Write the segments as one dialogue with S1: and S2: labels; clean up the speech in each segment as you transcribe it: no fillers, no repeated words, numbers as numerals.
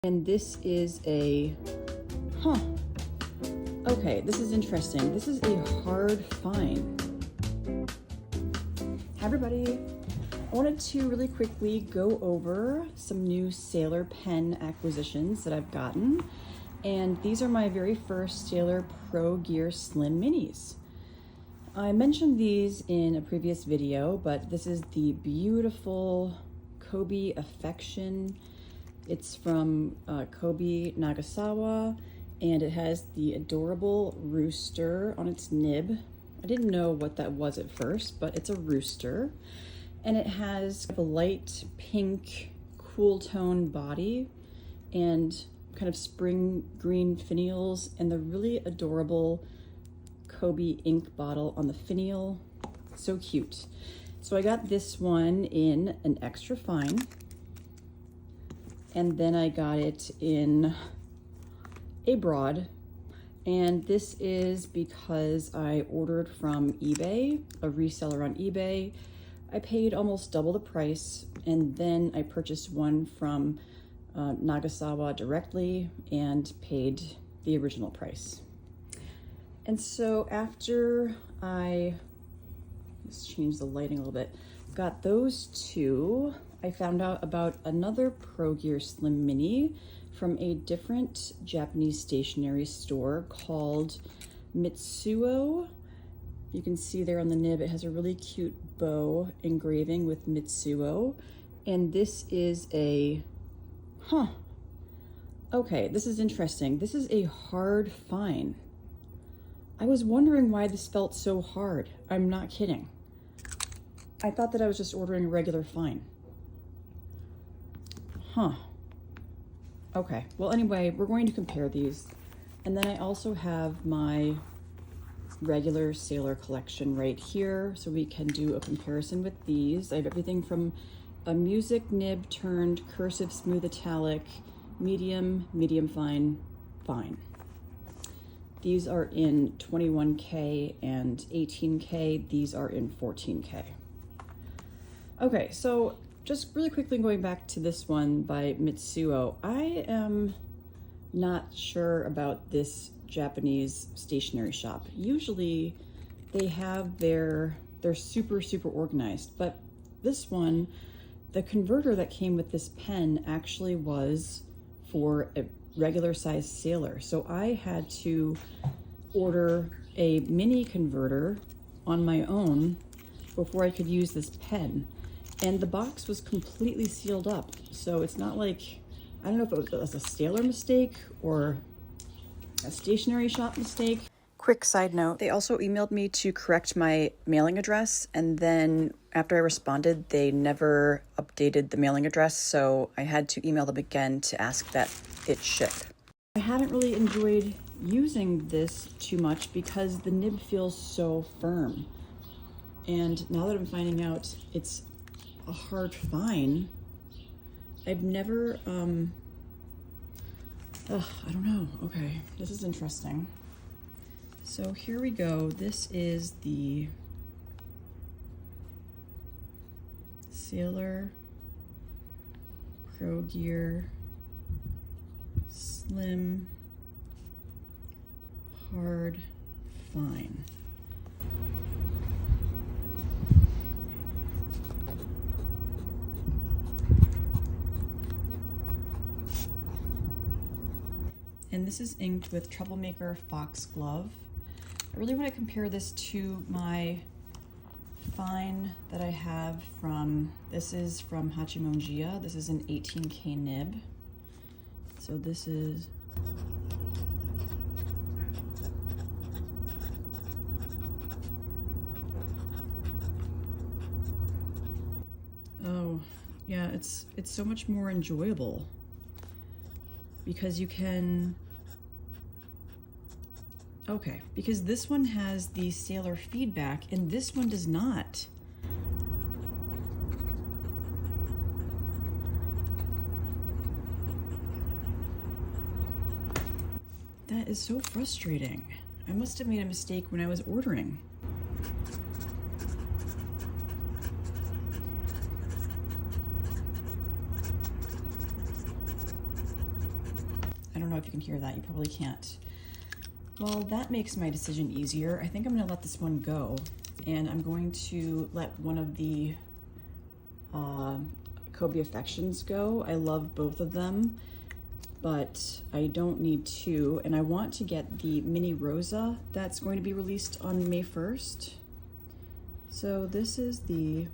S1: And this is a, okay, this is interesting. This is a hard find. Hi everybody. I wanted to really quickly go over some new Sailor pen acquisitions that I've gotten. And these are my very first Sailor Pro Gear Slim Minis. I mentioned these in a previous video, but this is the beautiful Kobe Affection. It's from Kobe Nagasawa, and it has the adorable rooster on its nib. I didn't know what that was at first, but it's a rooster. And it has a light pink, cool tone body and kind of spring green finials and the really adorable Kobe ink bottle on the finial. So cute. So I got this one in an extra fine. And then I got it in a broad. And this is because I ordered from eBay, a reseller on eBay. I paid almost double the price, and then I purchased one from Nagasawa directly and paid the original price. And so after let's change the lighting a little bit, got those two, I found out about another Pro Gear Slim Mini from a different Japanese stationery store called Mitsuo. You can see there on the nib, it has a really cute bow engraving with Mitsuo. And this is a, okay, this is interesting. This is a hard find. I was wondering why this felt so hard. I'm not kidding. I thought that I was just ordering a regular fine. Okay, well anyway, we're going to compare these. And then I also have my regular Sailor collection right here, so we can do a comparison with these. I have everything from a music nib turned cursive smooth italic, medium, medium fine, fine. These are in 21K and 18K. These are in 14K. Okay, so just really quickly going back to this one by Mitsuo, I am not sure about this Japanese stationery shop. Usually they have they're super organized, but this one, the converter that came with this pen actually was for a regular size Sailor. So I had to order a mini converter on my own before I could use this pen. And the box was completely sealed up. So it's not like, I don't know if it was a Sailor mistake or a stationery shop mistake. Quick side note, they also emailed me to correct my mailing address, and then after I responded, they never updated the mailing address, so I had to email them again to ask that it ship. I haven't really enjoyed using this too much because the nib feels so firm. And now that I'm finding out it's a hard find, I've never, I don't know. Okay, this is interesting. So here we go. This is the Sailor Pro Gear Slim Hard Fine. And this is inked with Troublemaker Foxglove. I really want to compare this to my fine that I have from, this is from Hachimonjiya. This is an 18K nib. So this is, oh yeah, it's so much more enjoyable because you can, okay, because this one has the Sailor feedback and this one does not. That is so frustrating. I must have made a mistake when I was ordering. don't know if you can hear that. You probably can't. Well, that makes my decision easier. I think I'm gonna let this one go, and I'm going to let one of the Kobe Affections go. I love both of them, but I don't need two, and I want to get the Mini Rosa that's going to be released on May 1st. So this is the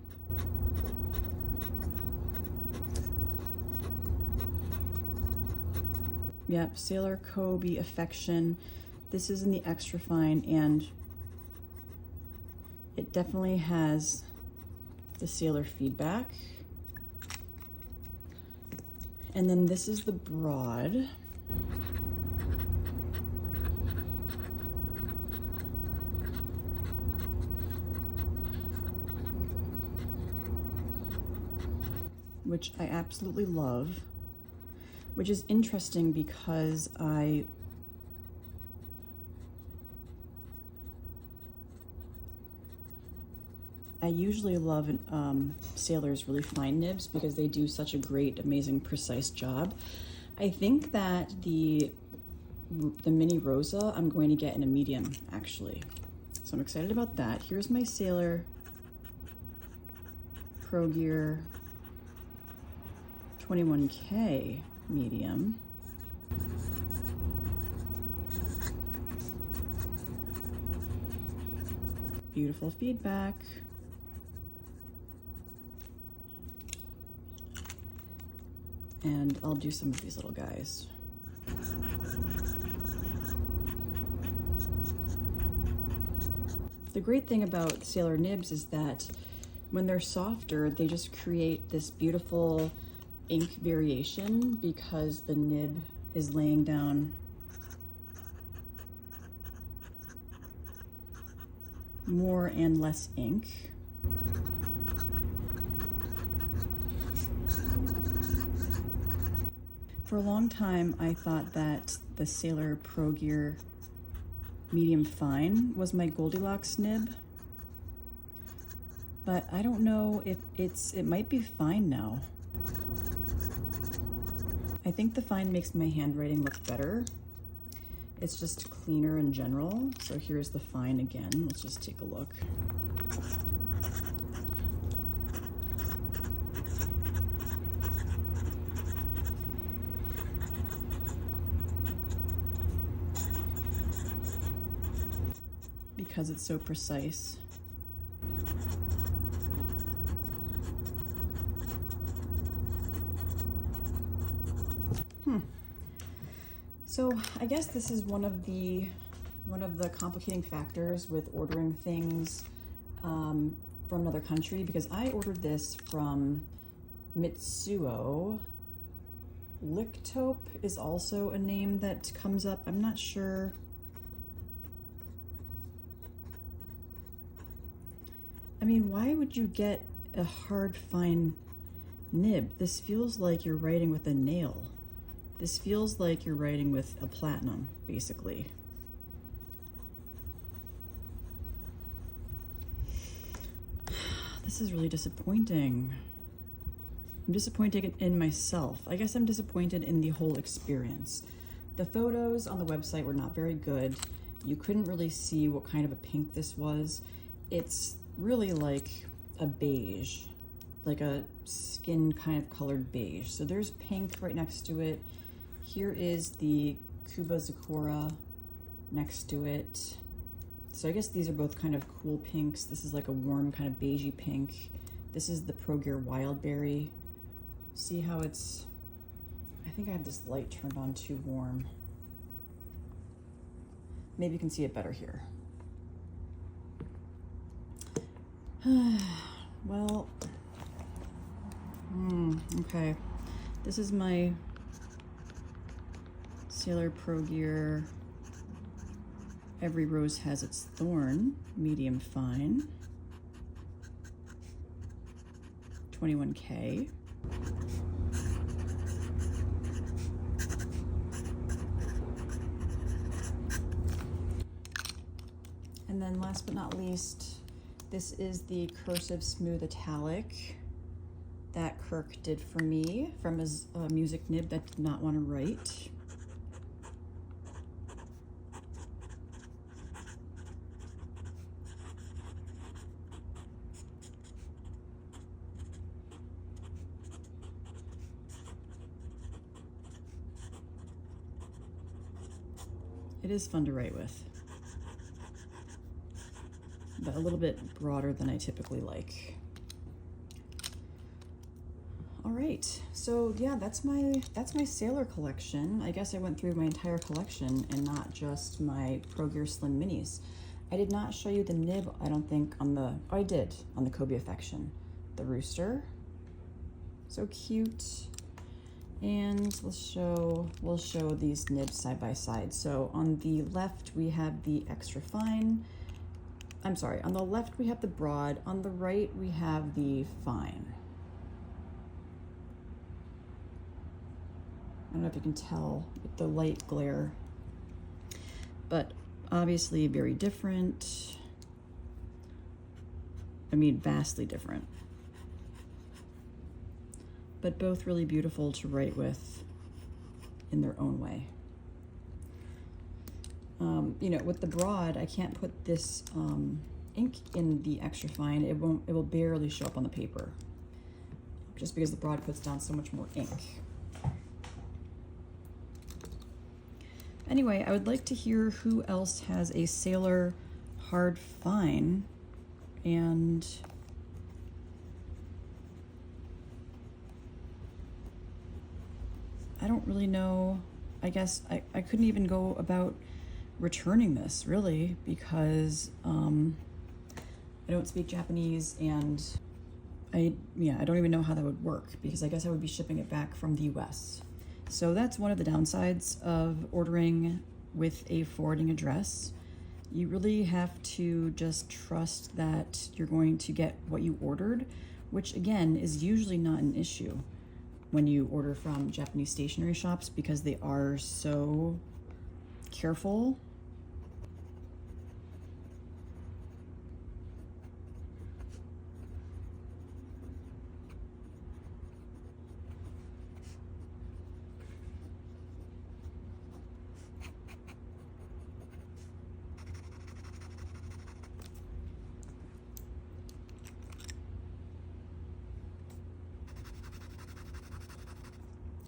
S1: Sailor Kobe Affection. This is in the extra fine, and it definitely has the sailor feedback. And then this is the broad. Which I absolutely love, which is interesting because I usually love sailors' really fine nibs because they do such a great, amazing, precise job. I think that the Mini Rosa I'm going to get in a medium, actually. So I'm excited about that. Here's my Sailor Pro Gear 21K medium. Beautiful feedback. And I'll do some of these little guys. The great thing about Sailor nibs is that when they're softer, they just create this beautiful ink variation because the nib is laying down more and less ink. For a long time, I thought that the Sailor Pro Gear Medium Fine was my Goldilocks nib, but I don't know if it might be fine now. I think the fine makes my handwriting look better. It's just cleaner in general. So here's the fine again. Let's just take a look. Because it's so precise. So I guess this is one of the complicating factors with ordering things from another country, because I ordered this from Mitsuo. Lichtope is also a name that comes up. I'm not sure. I mean, why would you get a hard, fine nib? This feels like you're writing with a nail. This feels like you're writing with a platinum, basically. This is really disappointing. I'm disappointed in myself. I guess I'm disappointed in the whole experience. The photos on the website were not very good. You couldn't really see what kind of a pink this was. It's really like a beige, like a skin kind of colored beige. So there's pink right next to it. Here is the Kubozakura next to it. So I guess these are both kind of cool pinks. This is like a warm kind of beigey pink. This is the Pro Gear Wildberry. See how it's, I think I have this light turned on too warm. Maybe you can see it better here. Well, okay. This is my Sailor Pro Gear Every Rose Has Its Thorn medium fine, 21K. And then last but not least, this is the Cursive Smooth Italic that Kirk did for me from his music nib that did not want to write. It is fun to write with, but a little bit broader than I typically like. All right, so yeah, that's my Sailor collection. I guess I went through my entire collection and not just my Pro Gear Slim Minis. I did not show you the nib, I don't think, on the, oh, I did, on the Kobe Affection. The rooster, so cute. And we'll show these nibs side by side. So on the left, we have the extra fine. I'm sorry, on the left, we have the broad. On the right, we have the fine. I don't know if you can tell with the light glare, but obviously very different. I mean, vastly different, but both really beautiful to write with in their own way. You know, with the broad, I can't put this ink in the extra fine. It will barely show up on the paper, just because the broad puts down so much more ink. Anyway, I would like to hear who else has a Sailor hard fine, and I don't really know. I guess I couldn't even go about returning this, really, because I don't speak Japanese, and I don't even know how that would work, because I guess I would be shipping it back from the US. So that's one of the downsides of ordering with a forwarding address. You really have to just trust that you're going to get what you ordered, which again is usually not an issue when you order from Japanese stationery shops, because they are so careful.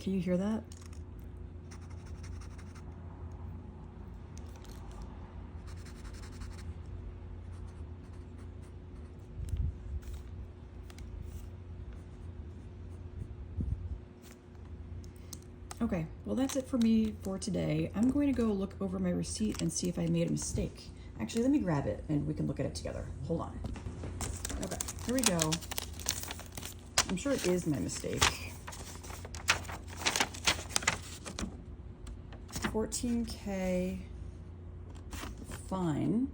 S1: Can you hear that? Okay, well that's it for me for today. I'm going to go look over my receipt and see if I made a mistake. Actually, let me grab it and we can look at it together. Hold on. Okay, here we go. I'm sure it is my mistake. 14K fine.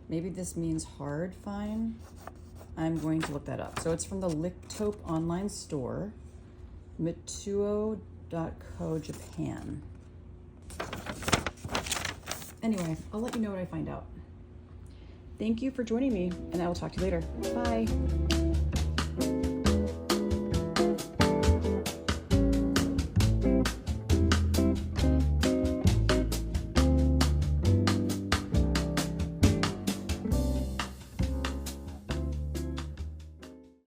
S1: Maybe this means hard fine. I'm going to look that up. So it's from the Lichtope online store, Mitsuo.co Japan. Anyway, I'll let you know what I find out. Thank you for joining me, and I will talk to you later. Bye.